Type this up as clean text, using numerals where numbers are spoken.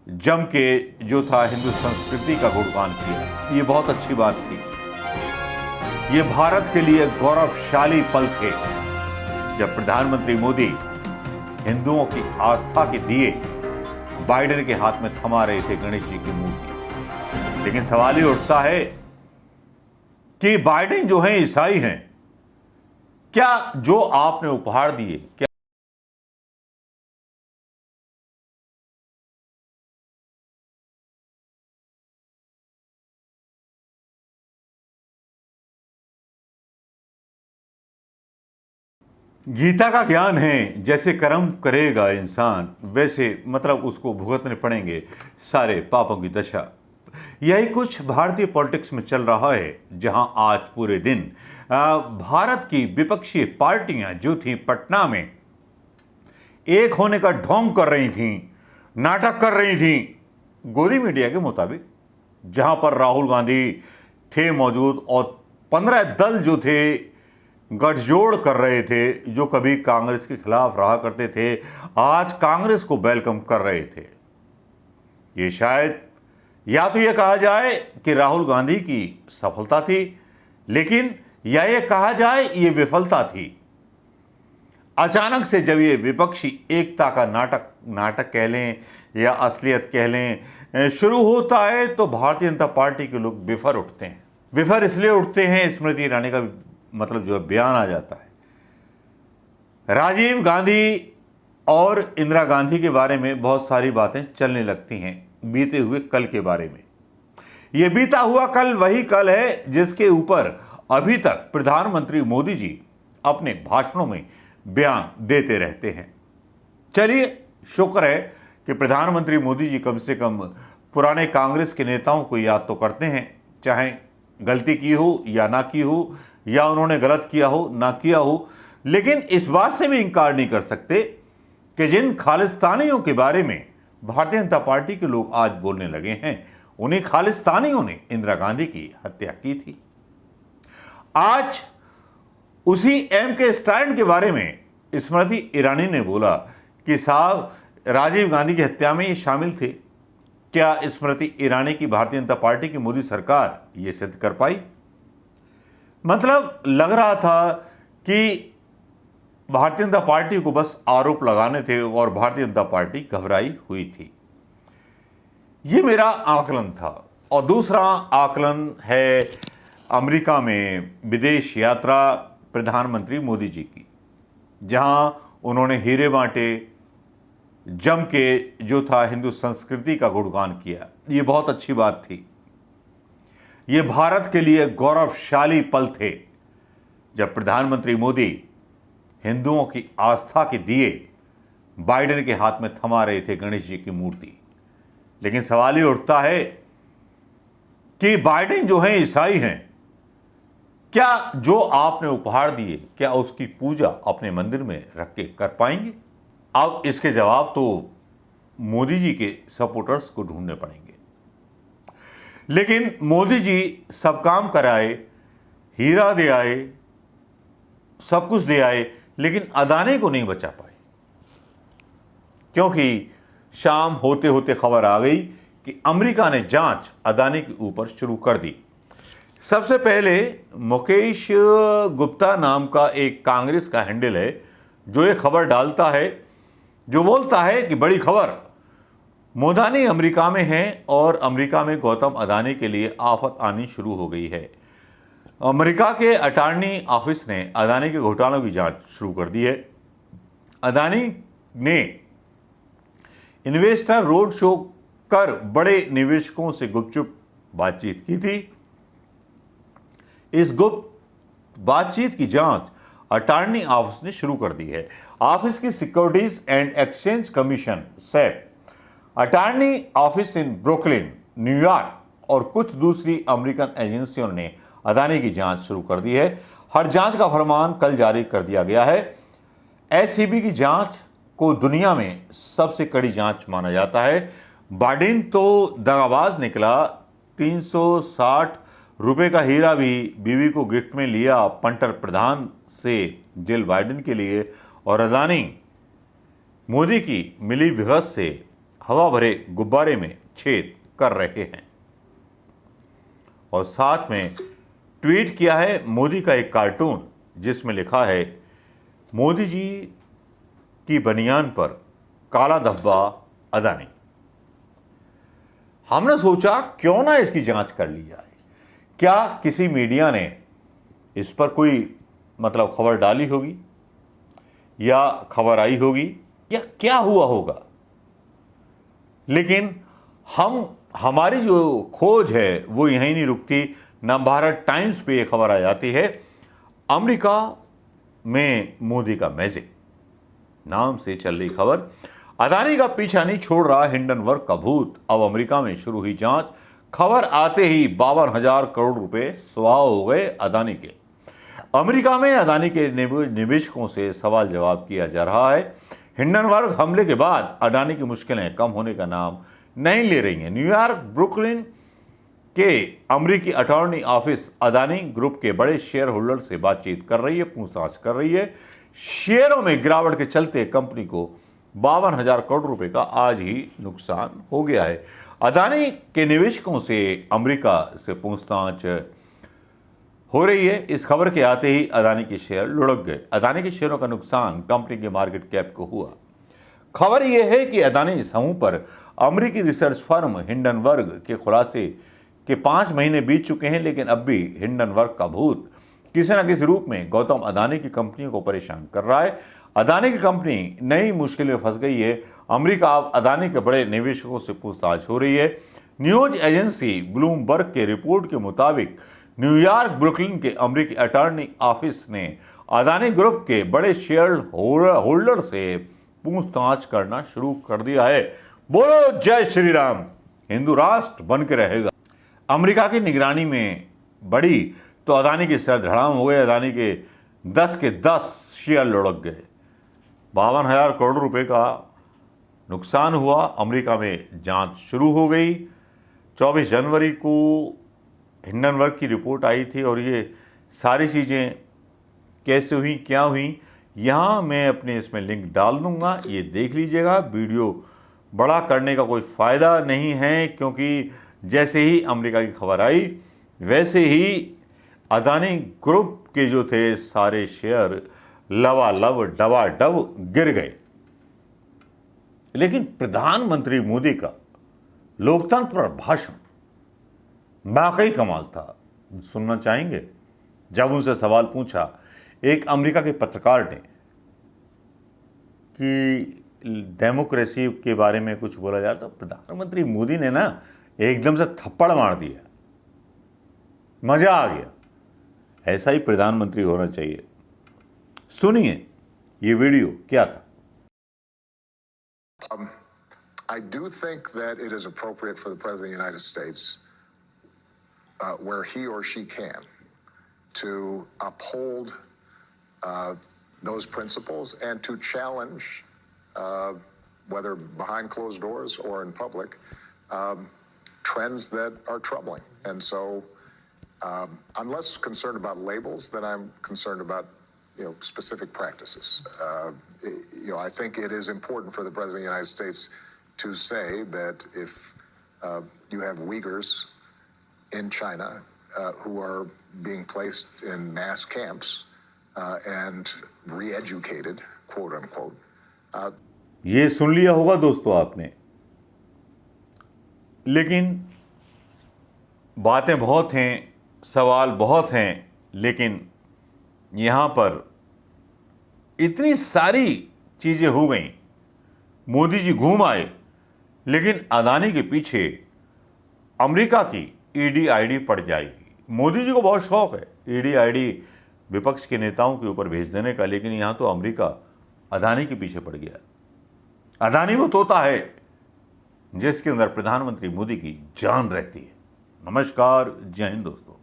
जम के जो था हिंदू संस्कृति का गुणगान किया। ये बहुत अच्छी बात थी। ये भारत के लिए गौरवशाली पल थे जब प्रधानमंत्री मोदी हिंदुओं की आस्था के दिए बाइडेन के हाथ में थमा रहे थे गणेश जी की मूर्ति। लेकिन सवाल ये उठता है कि बाइडेन जो हैं ईसाई हैं, क्या जो आपने उपहार दिए क्या गीता का ज्ञान है? जैसे कर्म करेगा इंसान वैसे मतलब उसको भुगतने पड़ेंगे सारे पापों की दशा। यही कुछ भारतीय पॉलिटिक्स में चल रहा है, जहां आज पूरे दिन भारत की विपक्षी पार्टियां जो थीं पटना में एक होने का ढोंग कर रही थीं, नाटक कर रही थीं। गोदी मीडिया के मुताबिक जहां पर राहुल गांधी थे मौजूद और 15 दल जो थे गठजोड़ कर रहे थे, जो कभी कांग्रेस के खिलाफ रहा करते थे, आज कांग्रेस को वेलकम कर रहे थे। ये शायद या तो ये कहा जाए कि राहुल गांधी की सफलता थी, लेकिन या ये कहा जाए ये विफलता थी। अचानक से जब ये विपक्षी एकता का नाटक कह लें या असलियत कह लें शुरू होता है, तो भारतीय जनता पार्टी के लोग बिफर उठते हैं। बिफर इसलिए उठते हैं, स्मृति ईरानी का मतलब जो बयान आ जाता है। राजीव गांधी और इंदिरा गांधी के बारे में बहुत सारी बातें चलने लगती हैं बीते हुए कल के बारे में। यह बीता हुआ कल वही कल है जिसके ऊपर अभी तक प्रधानमंत्री मोदी जी अपने भाषणों में बयान देते रहते हैं। चलिए, शुक्र है कि प्रधानमंत्री मोदी जी कम से कम पुराने कांग्रेस के नेताओं को याद तो करते हैं, चाहे गलती की हो या ना की हो, या उन्होंने गलत किया हो ना किया हो। लेकिन इस बात से भी इंकार नहीं कर सकते कि जिन खालिस्तानियों के बारे में भारतीय जनता पार्टी के लोग आज बोलने लगे हैं, उन्हीं खालिस्तानियों ने इंदिरा गांधी की हत्या की थी। आज उसी के स्टैंड के बारे में स्मृति ईरानी ने बोला कि साहब राजीव गांधी की हत्या में ये शामिल थे। क्या स्मृति ईरानी की भारतीय जनता पार्टी की मोदी सरकार ये सिद्ध कर पाई? मतलब लग रहा था कि भारतीय जनता पार्टी को बस आरोप लगाने थे और भारतीय जनता पार्टी घबराई हुई थी। ये मेरा आकलन था। और दूसरा आकलन है अमेरिका में विदेश यात्रा प्रधानमंत्री मोदी जी की, जहां उन्होंने हीरे बांटे, जम के जो था हिंदू संस्कृति का गुणगान किया। ये बहुत अच्छी बात थी। ये भारत के लिए गौरवशाली पल थे जब प्रधानमंत्री मोदी हिंदुओं की आस्था के दिए बाइडेन के हाथ में थमा रहे थे गणेश जी की मूर्ति। लेकिन सवाल ये उठता है कि बाइडेन जो हैं ईसाई हैं, क्या जो आपने उपहार दिए क्या उसकी पूजा अपने मंदिर में रख के कर पाएंगे? अब इसके जवाब तो मोदी जी के सपोर्टर्स को ढूंढने पड़ेंगे। लेकिन मोदी जी सब काम कराए, हीरा दे आए, सब कुछ दे आए, लेकिन अदानी को नहीं बचा पाए, क्योंकि शाम होते होते खबर आ गई कि अमेरिका ने जांच अदानी के ऊपर शुरू कर दी। सबसे पहले मुकेश गुप्ता नाम का एक कांग्रेस का हैंडल है जो ये खबर डालता है, जो बोलता है कि बड़ी खबर, मोदानी अमेरिका में हैं और अमेरिका में गौतम अदानी के लिए आफत आनी शुरू हो गई है। अमेरिका के अटॉर्नी ऑफिस ने अदानी के घोटालों की जांच शुरू कर दी है। अदानी ने इन्वेस्टर रोड शो कर बड़े निवेशकों से गुपचुप बातचीत की थी। इस गुप्त बातचीत की जांच अटॉर्नी ऑफिस ने शुरू कर दी है। ऑफिस की securities and exchange commission shape, attorney office in Brooklyn, New York और कुछ दूसरी अमेरिकन एजेंसियों ने अदानी की जांच शुरू कर दी है। हर जांच का फरमान कल जारी कर दिया गया है। एससीबी की जांच को दुनिया में सबसे कड़ी जांच माना जाता है। बाइडेन तो दगाबाज निकला, 360 रुपए का हीरा भी बीवी को गिफ्ट में लिया पंटर प्रधान से जिल बाइडेन के लिए, और अदानी मोदी की मिली भगत से हवा भरे गुब्बारे में छेद कर रहे हैं। और साथ में ट्वीट किया है मोदी का एक कार्टून जिसमें लिखा है, मोदी जी की बनियान पर काला धब्बा अदानी। हमने सोचा क्यों ना इसकी जांच कर ली जाए। क्या किसी मीडिया ने इस पर कोई खबर डाली होगी या खबर आई होगी या क्या हुआ होगा। लेकिन हमारी जो खोज है वो यहीं नहीं रुकती। नवभारत टाइम्स पे ये खबर आ जाती है, अमेरिका में मोदी का मैजिक नाम से चल रही खबर। अदानी का पीछा नहीं छोड़ रहा हिंडनबर्ग का भूत, अब अमेरिका में शुरू हुई जांच। खबर आते ही 52,000 करोड़ रुपए स्वाह हो गए अदानी के। अमेरिका में अदानी के निवेशकों से सवाल जवाब किया जा रहा है। हिंडनबर्ग हमले के बाद अदानी की मुश्किलें कम होने का नाम नहीं ले रही हैं। न्यूयॉर्क ब्रुकलिन के अमेरिकी अटॉर्नी ऑफिस अदानी ग्रुप के बड़े शेयर होल्डर से बातचीत कर रही है, पूछताछ कर रही है। शेयरों में गिरावट के चलते कंपनी को 52,000 करोड़ रुपए का आज ही नुकसान हो गया है। अदानी के निवेशकों से अमेरिका से पूछताछ हो रही है। इस खबर के आते ही अदानी के शेयर लुढ़क गए। अदानी के शेयरों का नुकसान कंपनी के मार्केट कैप को हुआ। खबर यह है कि अदानी समूह पर अमेरिकी रिसर्च फर्म हिंडनबर्ग के खुलासे के 5 महीने बीत चुके हैं, लेकिन अब भी हिंडनबर्ग का भूत किसी न किसी रूप में गौतम अदानी की कंपनियों को परेशान कर रहा है। अदानी की कंपनी नई मुश्किल में फंस गई है। अमेरिका अब अदानी के बड़े निवेशकों से पूछताछ हो रही है। न्यूज एजेंसी ब्लूमबर्ग के रिपोर्ट के मुताबिक न्यूयॉर्क ब्रुकलिन के अमेरिकी अटॉर्नी ऑफिस ने अदानी ग्रुप के बड़े शेयर होल्डर से पूछताछ करना शुरू कर दिया है। बोलो जय श्री राम, हिंदू राष्ट्र बन के रहेगा। अमेरिका की निगरानी में बड़ी तो अदानी के सर धड़ाम हो गए। अदानी के 10 शेयर लुढ़क गए। 52,000 करोड़ रुपए का नुकसान हुआ। अमेरिका में जांच शुरू हो गई। 24 जनवरी को हिंडनबर्ग की रिपोर्ट आई थी और ये सारी चीज़ें कैसे हुई, क्या हुई, यहाँ मैं अपने इसमें लिंक डाल दूँगा, ये देख लीजिएगा। वीडियो बड़ा करने का कोई फ़ायदा नहीं है, क्योंकि जैसे ही अमेरिका की खबर आई वैसे ही अदानी ग्रुप के जो थे सारे शेयर लबालब डबाडब गिर गए। लेकिन प्रधानमंत्री मोदी का लोकतंत्र पर भाषण वाकई कमाल था। सुनना चाहेंगे? जब उनसे सवाल पूछा एक अमेरिका के पत्रकार ने कि डेमोक्रेसी के बारे में कुछ बोला जाए, तो प्रधानमंत्री मोदी ने ना एकदम से थप्पड़ मार दिया। मजा आ गया। ऐसा ही प्रधानमंत्री होना चाहिए। सुनिए ये वीडियो क्या था। I do think that it is appropriate for the President of the United States, where he or she can, to uphold those principles and to challenge, whether behind closed doors or in public, trends that are troubling. And so I'm less concerned about labels than I'm concerned about specific practices. I think it is important for the President of the United States to say that if you have Uyghurs in China who are being placed in mass camps and re-educated, quote unquote. ये सुन लिया होगा दोस्तों आपने, लेकिन बातें बहुत हैं, सवाल बहुत हैं, लेकिन यहाँ पर इतनी सारी चीज़ें हो गई। मोदी जी घूम आए, लेकिन अदानी के पीछे अमेरिका की ईडी आईडी पड़ जाएगी। मोदी जी को बहुत शौक है ईडी आईडी विपक्ष के नेताओं के ऊपर भेज देने का, लेकिन यहाँ तो अमेरिका अदानी के पीछे पड़ गया। अदानी वो तोता है जिसके अंदर प्रधानमंत्री मोदी की जान रहती है। नमस्कार, जय हिंद दोस्तों।